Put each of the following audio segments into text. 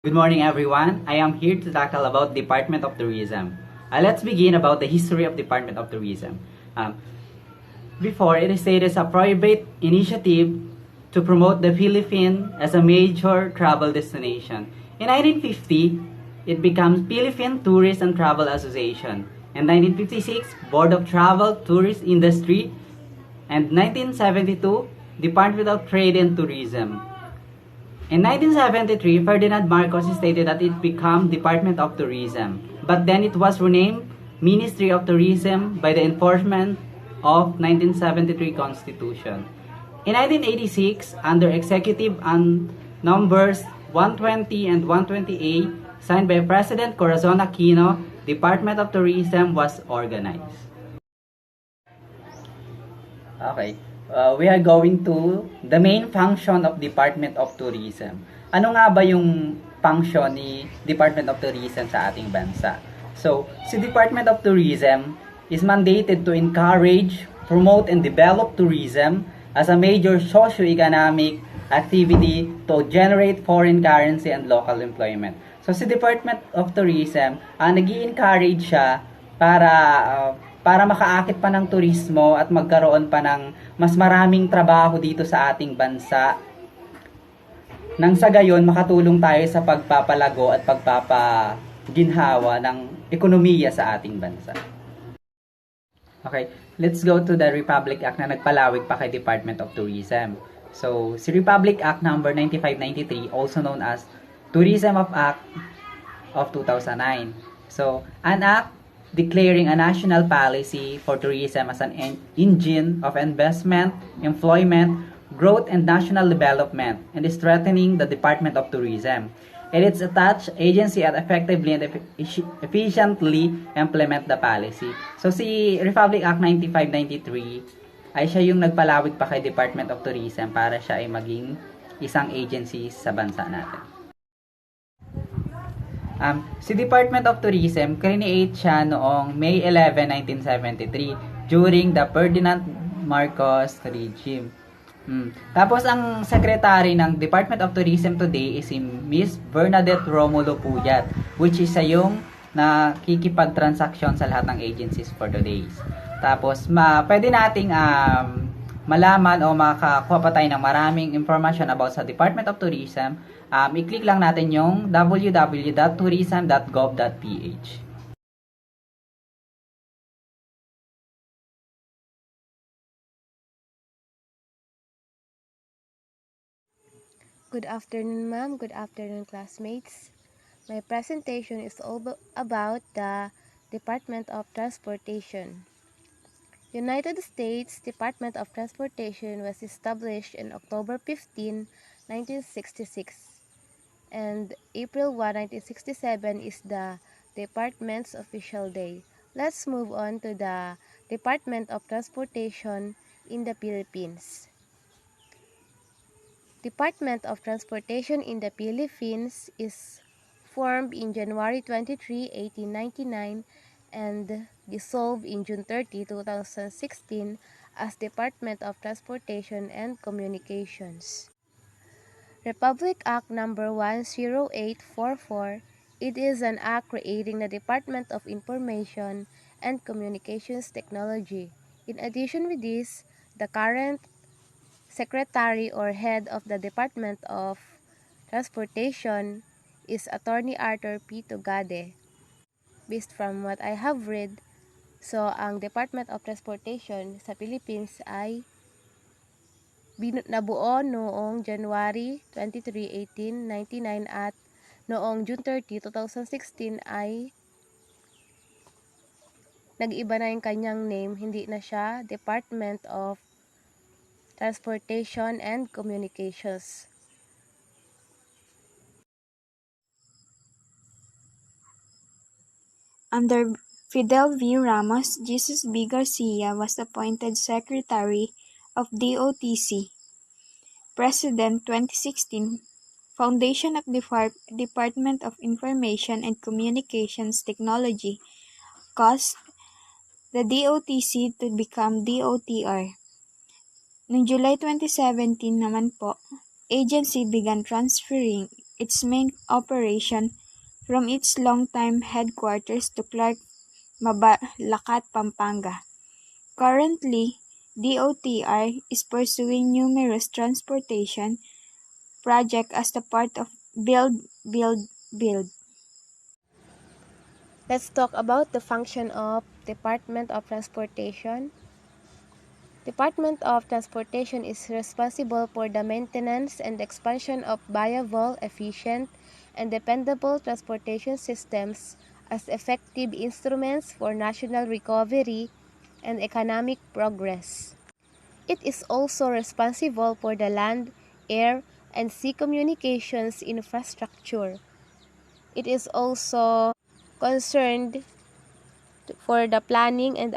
Good morning everyone. I am here to tackle about Department of Tourism. Let's begin about the history of Department of Tourism. Um, Before, it is stated as a private initiative to promote the Philippines as a major travel destination. In 1950, it becomes Philippine Tourist and Travel Association. In 1956, Board of Travel Tourist Industry. And 1972, Department of Trade and Tourism. In 1973, Ferdinand Marcos stated that it became Department of Tourism, but then it was renamed Ministry of Tourism by the enforcement of 1973 Constitution. In 1986, under Executive and Numbers 120 and 128, signed by President Corazon Aquino, Department of Tourism was organized. Okay. We are going to the main function of Department of Tourism. Ano nga ba yung function ni Department of Tourism sa ating bansa? So, si Department of Tourism is mandated to encourage, promote, and develop tourism as a major socio-economic activity to generate foreign currency and local employment. So, si Department of Tourism, nag-i-encourage siya para makaakit pa ng turismo at magkaroon pa ng mas maraming trabaho dito sa ating bansa. Nang sa gayon, makatulong tayo sa pagpapalago at pagpapaginhawa ng ekonomiya sa ating bansa. Okay, let's go to the Republic Act na nagpalawig pa kay Department of Tourism. So, si Republic Act number 9593, also known as Tourism of Act of 2009. So, an act declaring a national policy for tourism as an engine of investment, employment, growth, and national development, and strengthening the Department of Tourism. And its attached agency at effectively and efficiently implement the policy. So si Republic Act 9593 ay siya yung nagpalawig pa kay Department of Tourism para siya ay maging isang agency sa bansa natin. Si Department of Tourism, create siya noong May 11, 1973 during the Ferdinand Marcos regime. Tapos ang secretary ng Department of Tourism today is si Miss Bernadette Romulo Puyat, which is yung nakikipag-transaction sa lahat ng agencies for today's. Tapos pwede nating malaman o makakuha pa tayo ng maraming information about sa Department of Tourism. I-click lang natin yung www.tourism.gov.ph. Good afternoon, ma'am. Good afternoon, classmates. My presentation is all about the Department of Transportation. United States Department of Transportation was established on October 15, 1966. And April 1, 1967 is the department's official day. Let's move on to the Department of Transportation in the Philippines. Department of Transportation in the Philippines is formed in January 23, 1899 and dissolved in June 30, 2016 as Department of Transportation and Communications. Republic Act number 10844, it is an act creating the Department of Information and Communications Technology. In addition with this, the current Secretary or Head of the Department of Transportation is Attorney Arthur P. Tugade. Based from what I have read, so ang Department of Transportation sa Philippines ay nabuo noong January 23, 1899 at noong June 30, 2016 ay nag-iba na yung kanyang name, hindi na siya Department of Transportation and Communications. Under Fidel V. Ramos, Jesus B. Garcia was appointed Secretary of DOTC. President 2016. Foundation of Department of Information and Communications Technology caused the DOTC to become DOTR. Noong July 2017 naman po, agency began transferring its main operation from its longtime headquarters to Clark, Mabalacat, Pampanga. Currently, DOTR is pursuing numerous transportation projects as the part of Build, Build, Build. Let's talk about the function of Department of Transportation. Department of Transportation is responsible for the maintenance and expansion of viable, efficient, and dependable transportation systems as effective instruments for national recovery and economic progress. It is also responsible for the land, air, and sea communications infrastructure. It is also concerned for the planning and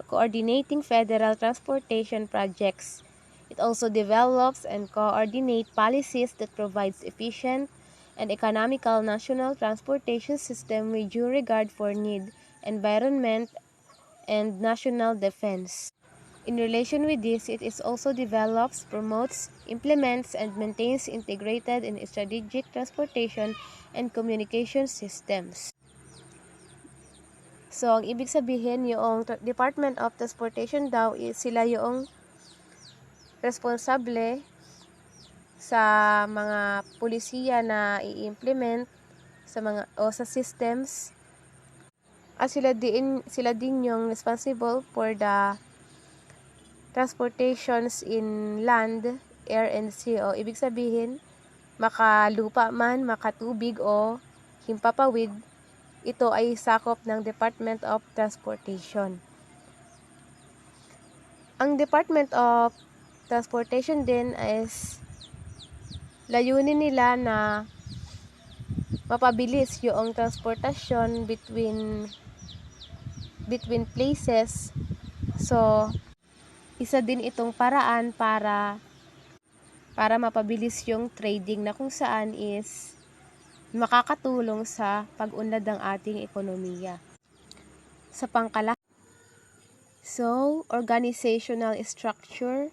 coordinating federal transportation projects. It also develops and coordinates policies that provides efficient and economical national transportation system with due regard for need, environment, and national defense. In relation with this, it is also develops, promotes, implements, and maintains integrated and strategic transportation and communication systems. So, ang ibig sabihin, yung Department of Transportation daw, sila yung responsable sa mga pulisiya na i-implement sa mga o sa systems. At sila din yung responsible for the transportations in land, air, and sea. O ibig sabihin, makalupa man, makatubig o himpapawid, ito ay sakop ng Department of Transportation. Ang Department of Transportation din is layunin nila na mapabilis yung transportasyon between places. So, isa din itong paraan para mapabilis yung trading na kung saan is makakatulong sa pag-unlad ng ating ekonomiya. Sa pangkalahatan, so, organizational structure.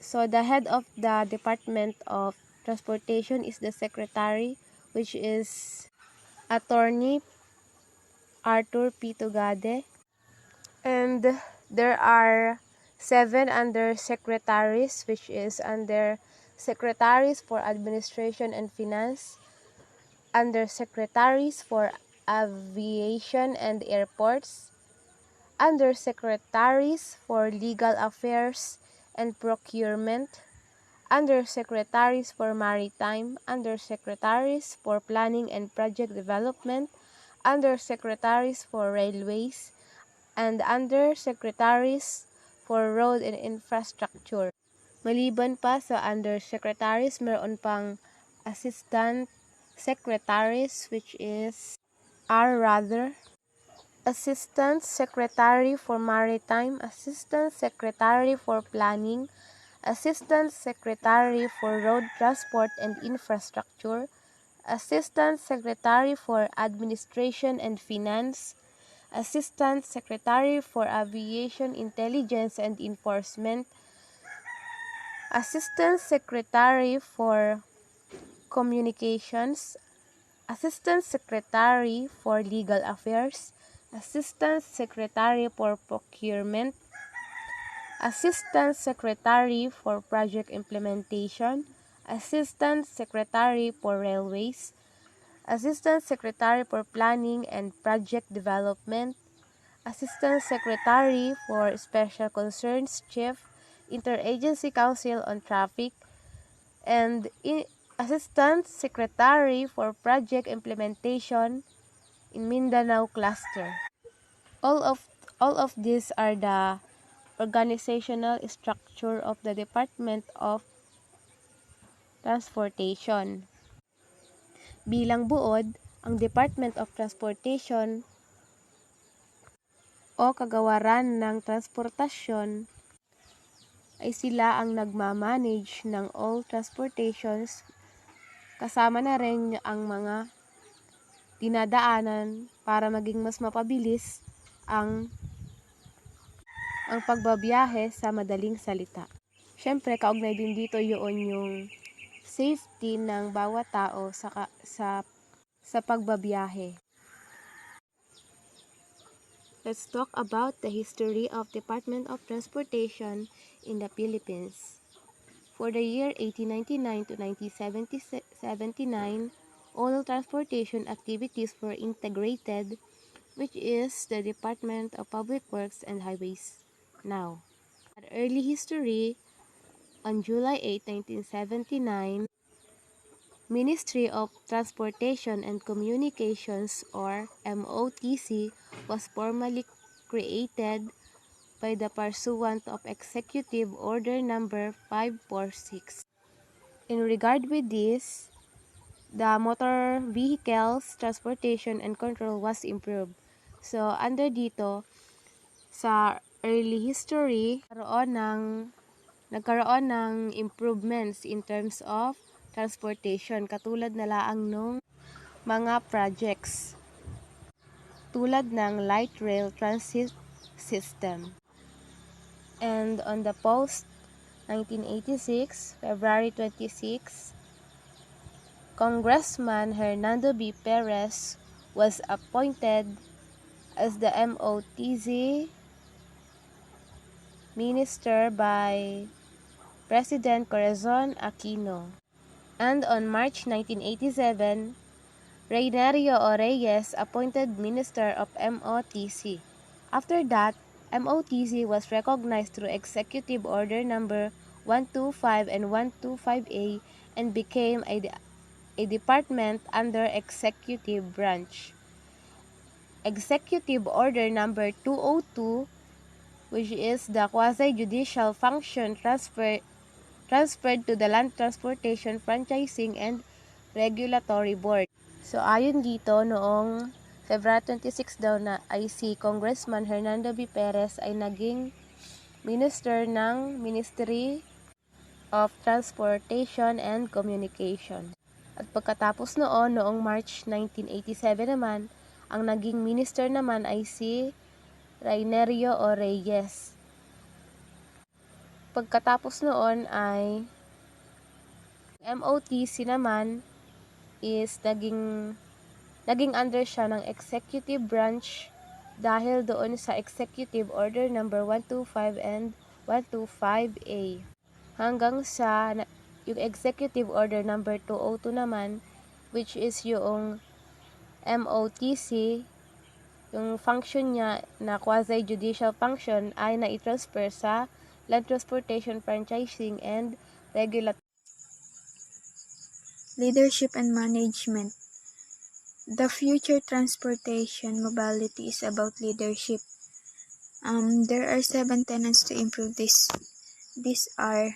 So, the head of the Department of Transportation is the Secretary, which is Attorney Arthur P. Tugade. And there are 7 undersecretaries, which is under Secretaries for Administration and Finance, Undersecretaries for Aviation and Airports, Undersecretaries for Legal Affairs and Procurement, Undersecretaries for Maritime, Undersecretaries for Planning and Project Development, Undersecretaries for Railways, and Undersecretaries for Road and Infrastructure. Maliban pa sa Undersecretaries, meron pang Assistant Secretaries, which are Assistant Secretary for Maritime, Assistant Secretary for Planning, Assistant Secretary for Road Transport and Infrastructure, Assistant Secretary for Administration and Finance, Assistant Secretary for Aviation Intelligence and Enforcement, Assistant Secretary for Communications, Assistant Secretary for Legal Affairs, Assistant Secretary for Procurement, Assistant Secretary for Project Implementation, Assistant Secretary for Railways, Assistant Secretary for Planning and Project Development, Assistant Secretary for Special Concerns Chief, Interagency Council on Traffic, and Assistant Secretary for Project Implementation in Mindanao Cluster. All of these are the organizational structure of the Department of Transportation. Bilang buod, ang Department of Transportation o kagawaran ng transportasyon ay sila ang nagmamanage ng all transportations, kasama na rin ang mga dinadaanan para maging mas mapabilis ang pagbabiyahe sa madaling salita. Siyempre, kaugnay din dito yung safety ng bawat tao sa pagbabiyahe. Let's talk about the history of Department of Transportation in the Philippines. For the year 1899 to 1979, all transportation activities were integrated, which is the Department of Public Works and Highways now. At early history, on July 8, 1979, Ministry of Transportation and Communications or MOTC was formally created by the pursuant of Executive Order Number 546. In regard with this, the motor vehicles transportation and control was improved. So under dito sa early history, nagkaroon ng improvements in terms of transportation katulad na laang nung mga projects tulad ng light rail transit system. And on the post 1986, February 26, Congressman Hernando B. Perez was appointed as the MOTC minister by President Corazon Aquino. And on March 1987, Reynario O. Reyes appointed Minister of MOTC. After that, MOTC was recognized through Executive Order Number 125 and 125A and became a department under Executive Branch. Executive Order Number 202, which is the quasi-judicial function transferred to the Land Transportation Franchising and Regulatory Board. So ayon dito, noong February 26 daw na ay si Congressman Hernando B. Perez ay naging Minister ng Ministry of Transportation and Communication. At pagkatapos noong March 1987 naman, ang naging minister naman ay si Reynario O. Reyes. Pagkatapos noon ay MOTC naman is naging under siya ng executive branch dahil doon sa Executive Order Number 125 and 125A. Hanggang sa yung Executive Order Number 202 naman, which is yung MOTC, yung function niya na quasi-judicial function ay na-transfer sa Land Transportation Franchising and Regulatory. Leadership and management. The future transportation mobility is about leadership. There are 7 tenets to improve this. These are,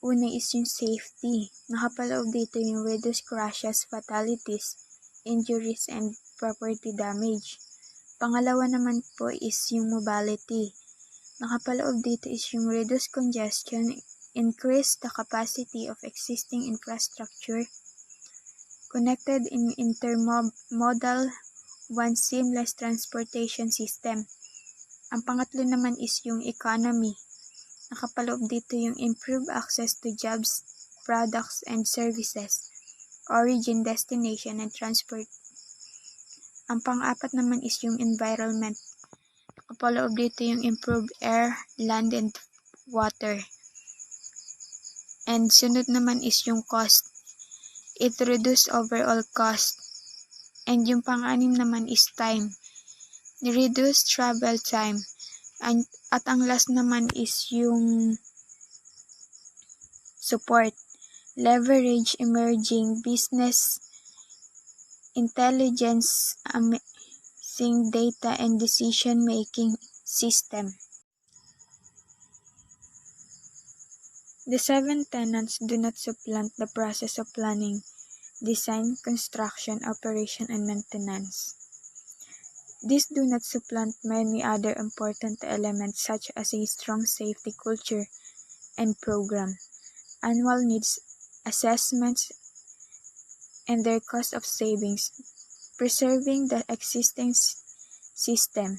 una is yung safety. Nakapaloob dito yung reduce crashes, fatalities, injuries, and property damage. Pangalawa naman po is yung mobility. Nakapaloob dito is yung reduce congestion, increase the capacity of existing infrastructure, connected in intermodal, one seamless transportation system. Ang pangatlo naman is yung economy. Nakapaloob dito yung improve access to jobs, products, and services, origin, destination, and transport. Ang pang-apat naman is yung environment. Nakapaloob dito yung improve air, land, and water. And sunod naman is yung cost. It reduce overall cost. And yung pang-anim naman is time. Reduce travel time. At ang last naman is yung support. Leverage emerging business intelligence, amazing data and decision-making system. The 7 tenets do not supplant the process of planning, design, construction, operation, and maintenance. These do not supplant many other important elements such as a strong safety culture and program, annual needs assessments, and their cost of savings, preserving the existing system,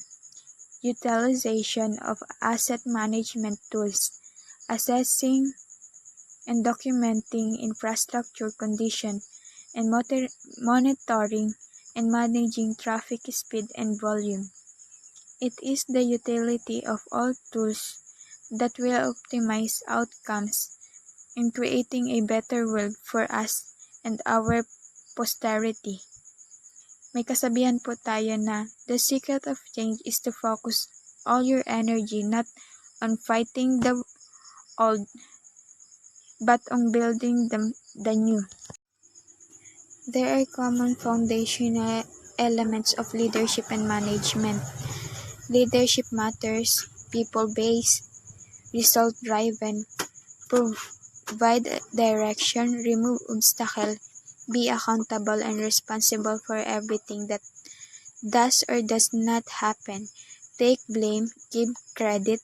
utilization of asset management tools, assessing and documenting infrastructure condition, and monitoring and managing traffic speed and volume. It is the utility of all tools that will optimize outcomes in creating a better world for us and our posterity. May kasabihan po tayo na the secret of change is to focus all your energy not on fighting the old but on building the new. There are common foundational elements of leadership and management. Leadership matters, people-based, result-driven, provide direction, remove obstacle, be accountable and responsible for everything that does or does not happen, take blame, give credit,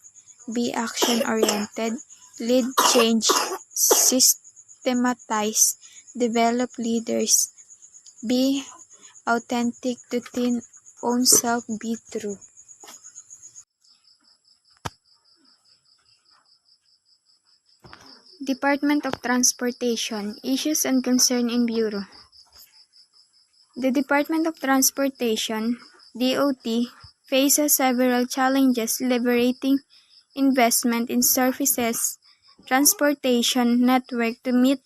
be action-oriented, lead change, systematize, develop leaders, be authentic to thin own self, be true. Department of Transportation, Issues and Concern in Bureau. The Department of Transportation, DOT, faces several challenges liberating investment in services transportation network to meet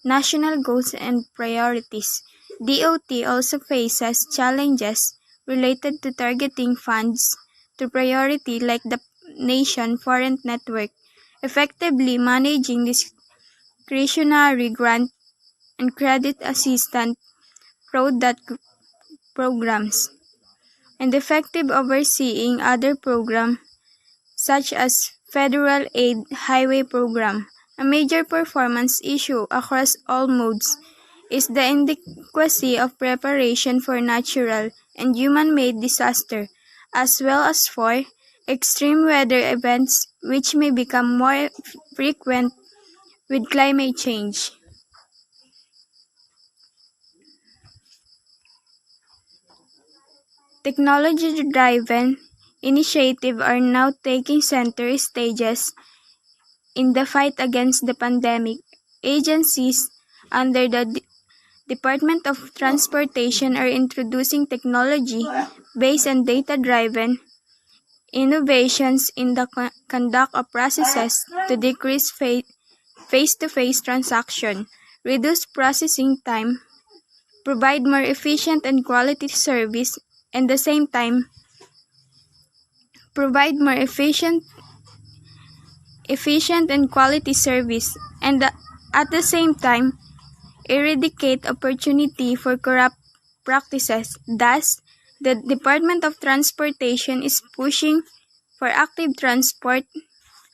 national goals and priorities. DOT also faces challenges related to targeting funds to priority like the nation foreign network, effectively managing discretionary grant and credit assistance programs, and effective overseeing other programs such as Federal Aid Highway Program. A major performance issue across all modes is the inadequacy of preparation for natural and human-made disaster, as well as for extreme weather events which may become more frequent with climate change. Technology-driven initiatives are now taking center stages in the fight against the pandemic. Agencies under the Department of Transportation are introducing technology-based and data-driven innovations in the conduct of processes to decrease face-to-face transaction, reduce processing time, provide more efficient and quality service, and at the same time provide more efficient and quality service, and at the same time eradicate opportunity for corrupt practices. Thus, the Department of Transportation is pushing for active transport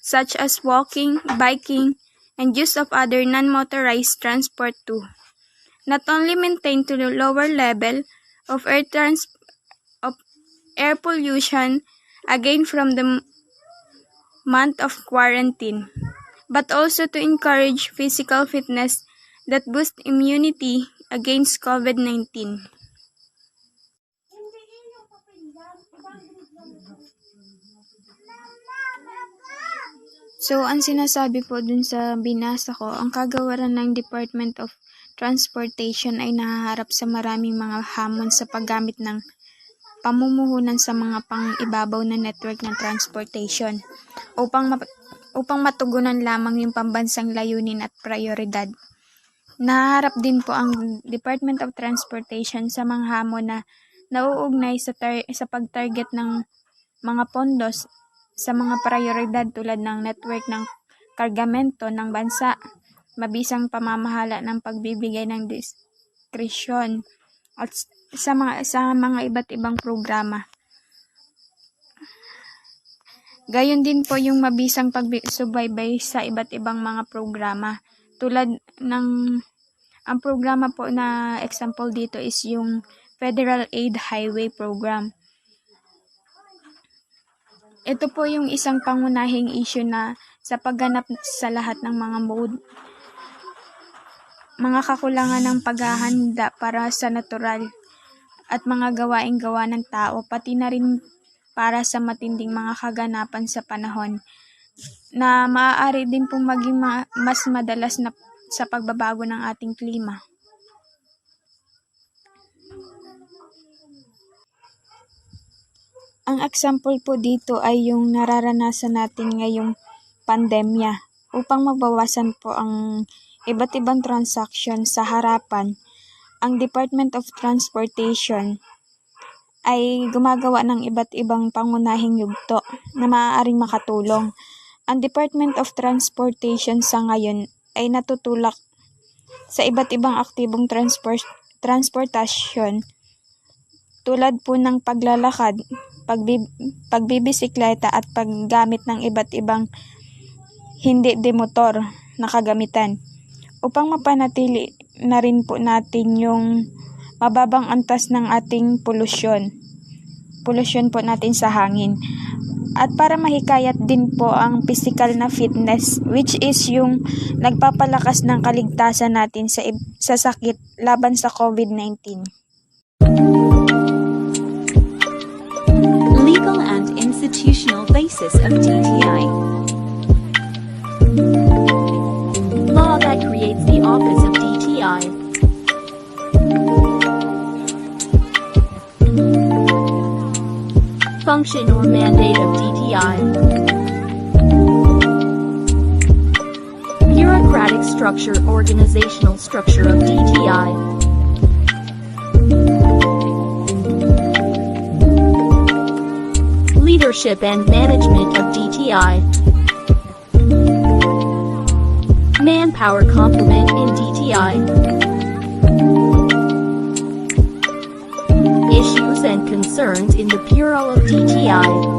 such as walking, biking, and use of other non-motorized transport to not only maintain to the lower level of air pollution again from the month of quarantine, but also to encourage physical fitness that boosts immunity against COVID-19. So, ang sinasabi po dun sa binasa ko, ang kagawaran ng Department of Transportation ay nahaharap sa maraming mga hamon sa paggamit ng pamumuhunan sa mga pang-ibabaw na network ng transportation upang matugunan lamang yung pambansang layunin at prioridad. Nahaharap din po ang Department of Transportation sa mga hamon na nauugnay sa pag-target ng mga pondos sa mga prioridad tulad ng network ng kargamento ng bansa, mabisang pamamahala ng pagbibigay ng diskresyon at sa mga iba't ibang programa. Gayon din po yung mabisang pagsubaybay sa iba't ibang mga programa tulad ng ang programa po na example dito is yung Federal Aid Highway Program. Ito po yung isang pangunahing issue na sa pagganap sa lahat ng mga kakulangan ng paghahanda para sa natural at mga gawaing gawa ng tao, pati na rin para sa matinding mga kaganapan sa panahon. na maaari din pong maging mas madalas na sa pagbabago ng ating klima. Ang example po dito ay yung nararanasan natin ngayong pandemya. Upang mabawasan po ang iba't ibang transaction sa harapan, ang Department of Transportation ay gumagawa ng iba't ibang pangunahing yugto na maaaring makatulong. Ang Department of Transportation sa ngayon ay natutulak sa iba't ibang aktibong transportasyon tulad po ng paglalakad, pagbibisikleta at paggamit ng iba't ibang hindi demotor na kagamitan upang mapanatili na rin po natin yung mababang antas ng ating polusyon po natin sa hangin. At para mahikayat din po ang physical na fitness, which is yung nagpapalakas ng kaligtasan natin sa sakit laban sa COVID-19. Legal and institutional basis of DTI. Law that creates the office of DTI. Function or mandate of DTI. Bureaucratic structure, organizational structure of DTI. Leadership and management of DTI. Manpower complement in DTI. Issues and concerns in the Bureau of DTI.